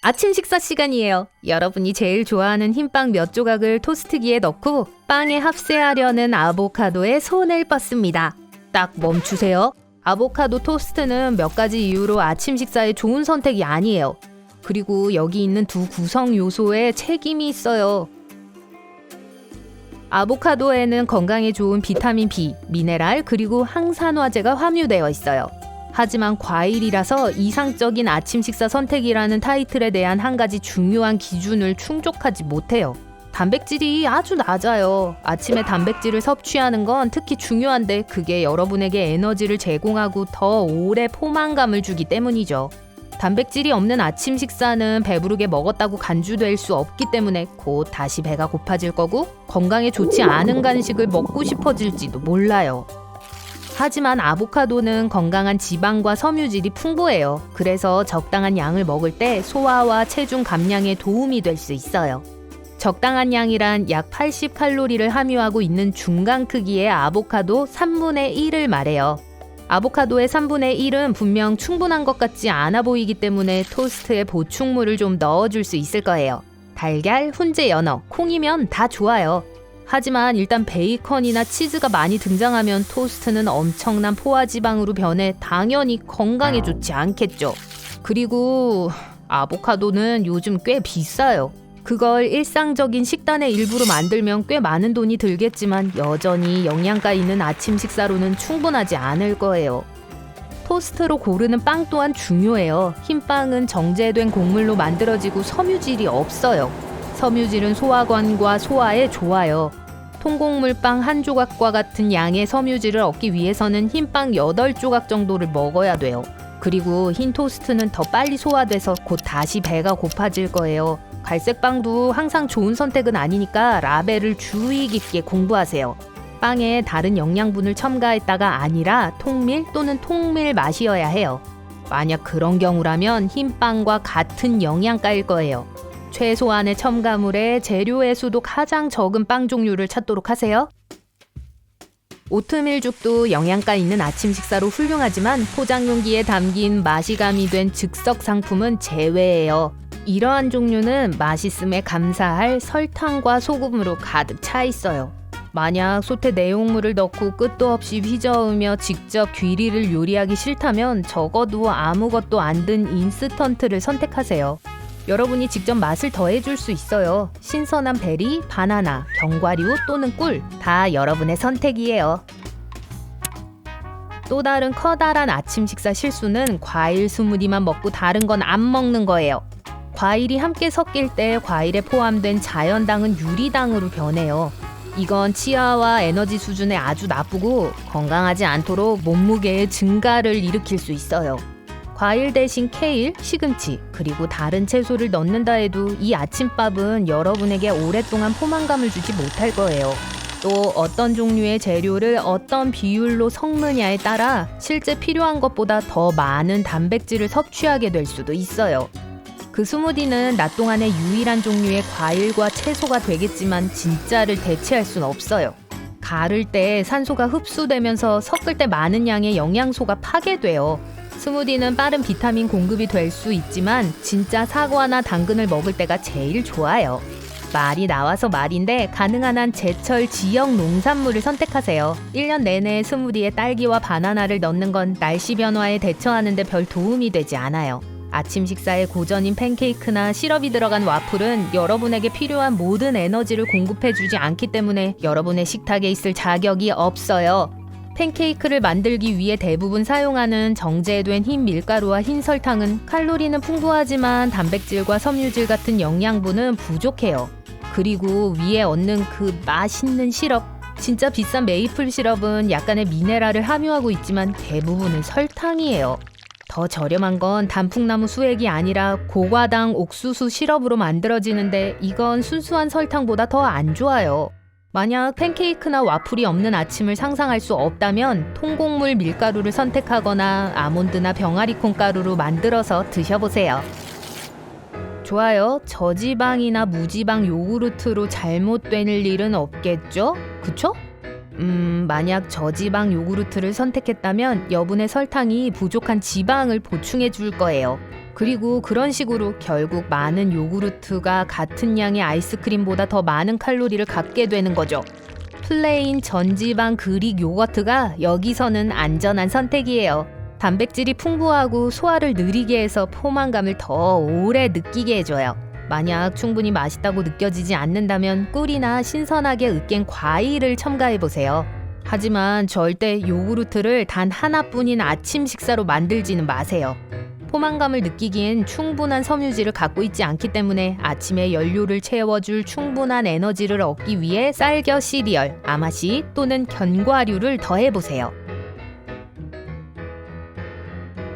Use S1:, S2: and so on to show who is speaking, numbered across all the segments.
S1: 아침 식사 시간이에요. 여러분이 제일 좋아하는 흰빵 몇 조각을 토스트기에 넣고 빵에 합세하려는 아보카도에 손을 뻗습니다. 딱 멈추세요. 아보카도 토스트는 몇 가지 이유로 아침 식사에 좋은 선택이 아니에요. 그리고 여기 있는 두 구성 요소에 책임이 있어요. 아보카도에는 건강에 좋은 비타민 B, 미네랄, 그리고 항산화제가 함유되어 있어요. 하지만 과일이라서 이상적인 아침 식사 선택이라는 타이틀에 대한 한 가지 중요한 기준을 충족하지 못해요. 단백질이 아주 낮아요. 아침에 단백질을 섭취하는 건 특히 중요한데 그게 여러분에게 에너지를 제공하고 더 오래 포만감을 주기 때문이죠. 단백질이 없는 아침 식사는 배부르게 먹었다고 간주될 수 없기 때문에 곧 다시 배가 고파질 거고 건강에 좋지 않은 간식을 먹고 싶어질지도 몰라요. 하지만 아보카도는 건강한 지방과 섬유질이 풍부해요. 그래서 적당한 양을 먹을 때 소화와 체중 감량에 도움이 될 수 있어요. 적당한 양이란 약 80칼로리를 함유하고 있는 중간 크기의 아보카도 3분의 1을 말해요. 아보카도의 3분의 1은 분명 충분한 것 같지 않아 보이기 때문에 토스트에 보충물을 좀 넣어줄 수 있을 거예요. 달걀, 훈제 연어, 콩이면 다 좋아요. 하지만 일단 베이컨이나 치즈가 많이 등장하면 토스트는 엄청난 포화지방으로 변해 당연히 건강에 좋지 않겠죠. 그리고 아보카도는 요즘 꽤 비싸요. 그걸 일상적인 식단의 일부로 만들면 꽤 많은 돈이 들겠지만 여전히 영양가 있는 아침 식사로는 충분하지 않을 거예요. 토스트로 고르는 빵 또한 중요해요. 흰빵은 정제된 곡물로 만들어지고 섬유질이 없어요. 섬유질은 소화관과 소화에 좋아요. 통곡물빵 한 조각과 같은 양의 섬유질을 얻기 위해서는 흰빵 8조각 정도를 먹어야 돼요. 그리고 흰 토스트는 더 빨리 소화돼서 곧 다시 배가 고파질 거예요. 갈색빵도 항상 좋은 선택은 아니니까 라벨을 주의 깊게 공부하세요. 빵에 다른 영양분을 첨가했다가 아니라 통밀 또는 통밀 맛이어야 해요. 만약 그런 경우라면 흰빵과 같은 영양가일 거예요. 최소한의 첨가물에 재료의 수도 가장 적은 빵 종류를 찾도록 하세요. 오트밀죽도 영양가 있는 아침 식사로 훌륭하지만 포장 용기에 담긴 맛이 가미된 즉석 상품은 제외예요. 이러한 종류는 맛있음에 감사할 설탕과 소금으로 가득 차 있어요. 만약 솥에 내용물을 넣고 끝도 없이 휘저으며 직접 귀리를 요리하기 싫다면 적어도 아무것도 안 든 인스턴트를 선택하세요. 여러분이 직접 맛을 더해줄 수 있어요. 신선한 베리, 바나나, 견과류 또는 꿀 다 여러분의 선택이에요. 또 다른 커다란 아침 식사 실수는 과일 스무디만 먹고 다른 건 안 먹는 거예요. 과일이 함께 섞일 때 과일에 포함된 자연당은 유리당으로 변해요. 이건 치아와 에너지 수준에 아주 나쁘고 건강하지 않도록 몸무게의 증가를 일으킬 수 있어요. 과일 대신 케일, 시금치, 그리고 다른 채소를 넣는다 해도 이 아침밥은 여러분에게 오랫동안 포만감을 주지 못할 거예요. 또 어떤 종류의 재료를 어떤 비율로 섞느냐에 따라 실제 필요한 것보다 더 많은 단백질을 섭취하게 될 수도 있어요. 그 스무디는 낮 동안의 유일한 종류의 과일과 채소가 되겠지만 진짜를 대체할 순 없어요. 가를 때 산소가 흡수되면서 섞을 때 많은 양의 영양소가 파괴돼요. 스무디는 빠른 비타민 공급이 될 수 있지만 진짜 사과나 당근을 먹을 때가 제일 좋아요. 말이 나와서 말인데 가능한 한 제철 지역 농산물을 선택하세요. 1년 내내 스무디에 딸기와 바나나를 넣는 건 날씨 변화에 대처하는 데 별 도움이 되지 않아요. 아침 식사에 고전인 팬케이크나 시럽이 들어간 와플은 여러분에게 필요한 모든 에너지를 공급해주지 않기 때문에 여러분의 식탁에 있을 자격이 없어요. 팬케이크를 만들기 위해 대부분 사용하는 정제된 흰 밀가루와 흰 설탕은 칼로리는 풍부하지만 단백질과 섬유질 같은 영양분은 부족해요. 그리고 위에 얹는 그 맛있는 시럽, 진짜 비싼 메이플 시럽은 약간의 미네랄을 함유하고 있지만 대부분은 설탕이에요. 더 저렴한 건 단풍나무 수액이 아니라 고과당 옥수수 시럽으로 만들어지는데 이건 순수한 설탕보다 더 안 좋아요. 만약 팬케이크나 와플이 없는 아침을 상상할 수 없다면 통곡물 밀가루를 선택하거나 아몬드나 병아리콩 가루로 만들어서 드셔보세요. 좋아요. 저지방이나 무지방 요구르트로 잘못될 일은 없겠죠? 그쵸? 만약 저지방 요구르트를 선택했다면 여분의 설탕이 부족한 지방을 보충해 줄 거예요. 그리고 그런 식으로 결국 많은 요구르트가 같은 양의 아이스크림보다 더 많은 칼로리를 갖게 되는 거죠. 플레인 전지방 그릭 요거트가 여기서는 안전한 선택이에요. 단백질이 풍부하고 소화를 느리게 해서 포만감을 더 오래 느끼게 해줘요. 만약 충분히 맛있다고 느껴지지 않는다면 꿀이나 신선하게 으깬 과일을 첨가해보세요. 하지만 절대 요구르트를 단 하나뿐인 아침 식사로 만들지는 마세요. 포만감을 느끼기엔 충분한 섬유질을 갖고 있지 않기 때문에 아침에 연료를 채워줄 충분한 에너지를 얻기 위해 쌀겨 시리얼, 아마씨 또는 견과류를 더해보세요.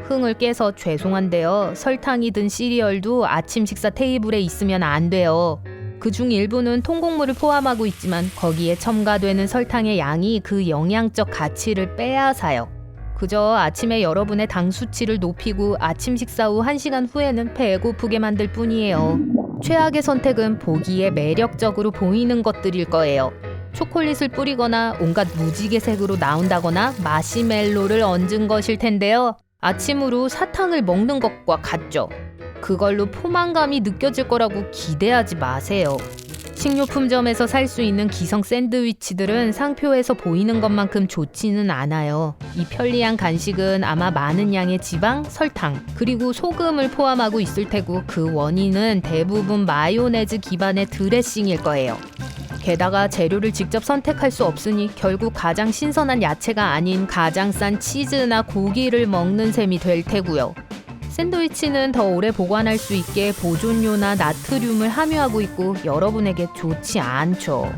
S1: 흥을 깨서 죄송한데요. 설탕이 든 시리얼도 아침 식사 테이블에 있으면 안 돼요. 그중 일부는 통곡물을 포함하고 있지만 거기에 첨가되는 설탕의 양이 그 영양적 가치를 빼앗아요. 그저 아침에 여러분의 당 수치를 높이고 아침 식사 후 1시간 후에는 배고프게 만들 뿐이에요. 최악의 선택은 보기에 매력적으로 보이는 것들일 거예요. 초콜릿을 뿌리거나 온갖 무지개색으로 나온다거나 마시멜로를 얹은 것일 텐데요. 아침으로 사탕을 먹는 것과 같죠. 그걸로 포만감이 느껴질 거라고 기대하지 마세요. 식료품점에서 살 수 있는 기성 샌드위치들은 상표에서 보이는 것만큼 좋지는 않아요. 이 편리한 간식은 아마 많은 양의 지방, 설탕, 그리고 소금을 포함하고 있을 테고 그 원인은 대부분 마요네즈 기반의 드레싱일 거예요. 게다가 재료를 직접 선택할 수 없으니 결국 가장 신선한 야채가 아닌 가장 싼 치즈나 고기를 먹는 셈이 될 테고요. 샌드위치는 더 오래 보관할 수 있게 보존료나 나트륨을 함유하고 있고 여러분에게 좋지 않죠.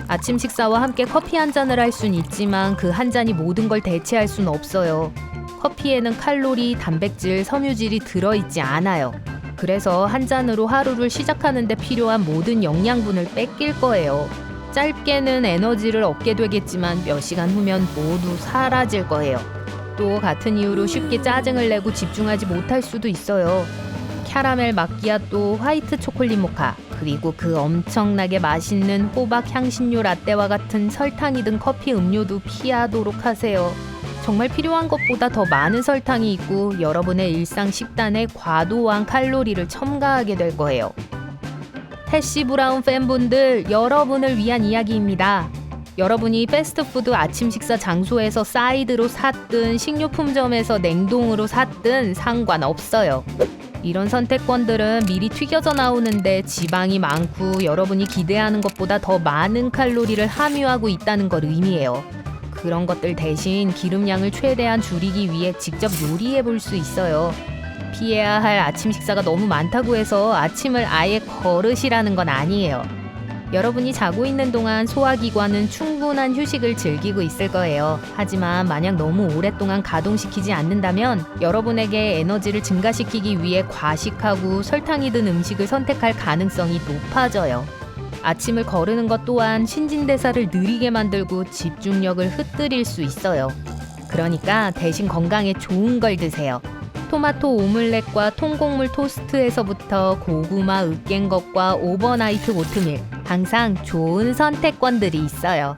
S1: 아침 식사와 함께 커피 한 잔을 할 순 있지만 그 한 잔이 모든 걸 대체할 순 없어요. 커피에는 칼로리, 단백질, 섬유질이 들어있지 않아요. 그래서 한 잔으로 하루를 시작하는데 필요한 모든 영양분을 뺏길 거예요. 짧게는 에너지를 얻게 되겠지만 몇 시간 후면 모두 사라질 거예요. 또 같은 이유로 쉽게 짜증을 내고 집중하지 못할 수도 있어요. 캐러멜 마끼아또, 화이트 초콜릿 모카, 그리고 그 엄청나게 맛있는 호박 향신료 라떼와 같은 설탕이 든 커피 음료도 피하도록 하세요. 정말 필요한 것보다 더 많은 설탕이 있고 여러분의 일상 식단에 과도한 칼로리를 첨가하게 될 거예요. 해시 브라운 팬분들, 여러분을 위한 이야기입니다. 여러분이 패스트푸드 아침 식사 장소에서 사이드로 샀든 식료품점에서 냉동으로 샀든 상관없어요. 이런 선택권들은 미리 튀겨져 나오는데 지방이 많고 여러분이 기대하는 것보다 더 많은 칼로리를 함유하고 있다는 걸 의미해요. 그런 것들 대신 기름량을 최대한 줄이기 위해 직접 요리해 볼 수 있어요. 피해야 할 아침 식사가 너무 많다고 해서 아침을 아예 거르시라는 건 아니에요. 여러분이 자고 있는 동안 소화기관은 충분한 휴식을 즐기고 있을 거예요. 하지만 만약 너무 오랫동안 가동시키지 않는다면 여러분에게 에너지를 증가시키기 위해 과식하고 설탕이 든 음식을 선택할 가능성이 높아져요. 아침을 거르는 것 또한 신진대사를 느리게 만들고 집중력을 흩뜨릴 수 있어요. 그러니까 대신 건강에 좋은 걸 드세요. 토마토 오믈렛과 통곡물 토스트에서부터 고구마 으깬 것과 오버나이트 오트밀, 항상 좋은 선택권들이 있어요.